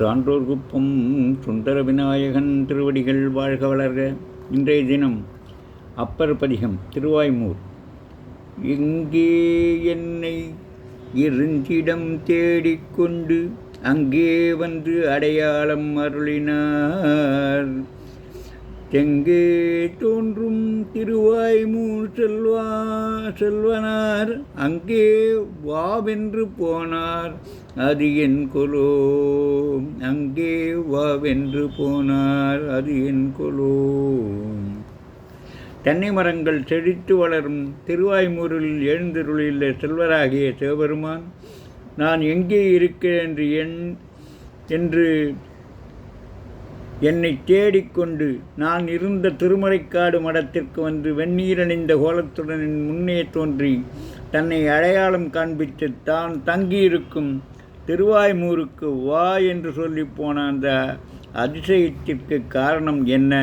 சான்றோர் குப்பம் சுந்தர விநாயகன் திருவடிகள் வாழ்க வளர்க. இன்றைய தினம் அப்பர் பதிகம் திருவாய்மூர். எங்கே என்னை இருந்திடம் தேடிக்கொண்டு அங்கே வந்து அடையாளம் அருளினார். தெங்கே தோன்றும் திருவாய்மூர் செல்வனார் அங்கே வாவென்று போனார் அது என் கொலோ. அங்கே வாவென்று போனார் அது என் கொலோ. தென்னை மரங்கள் செழித்து வளரும் திருவாய்மூரில் எழுந்தருளியுள்ள செல்வராகிய சிவபெருமான் நான் எங்கே இருக்கிறேன் என்று என்னை தேடிக்கொண்டு நான் இருந்த திருமறைக்காடு மடத்திற்கு வந்து வெந்நீரணிந்த கோலத்துடன் என் முன்னே தோன்றி தன்னை அடையாளம் காண்பித்து தான் தங்கியிருக்கும் திருவாய்மூருக்கு வா என்று சொல்லி போன அந்த அதிசயத்திற்கு காரணம் என்ன?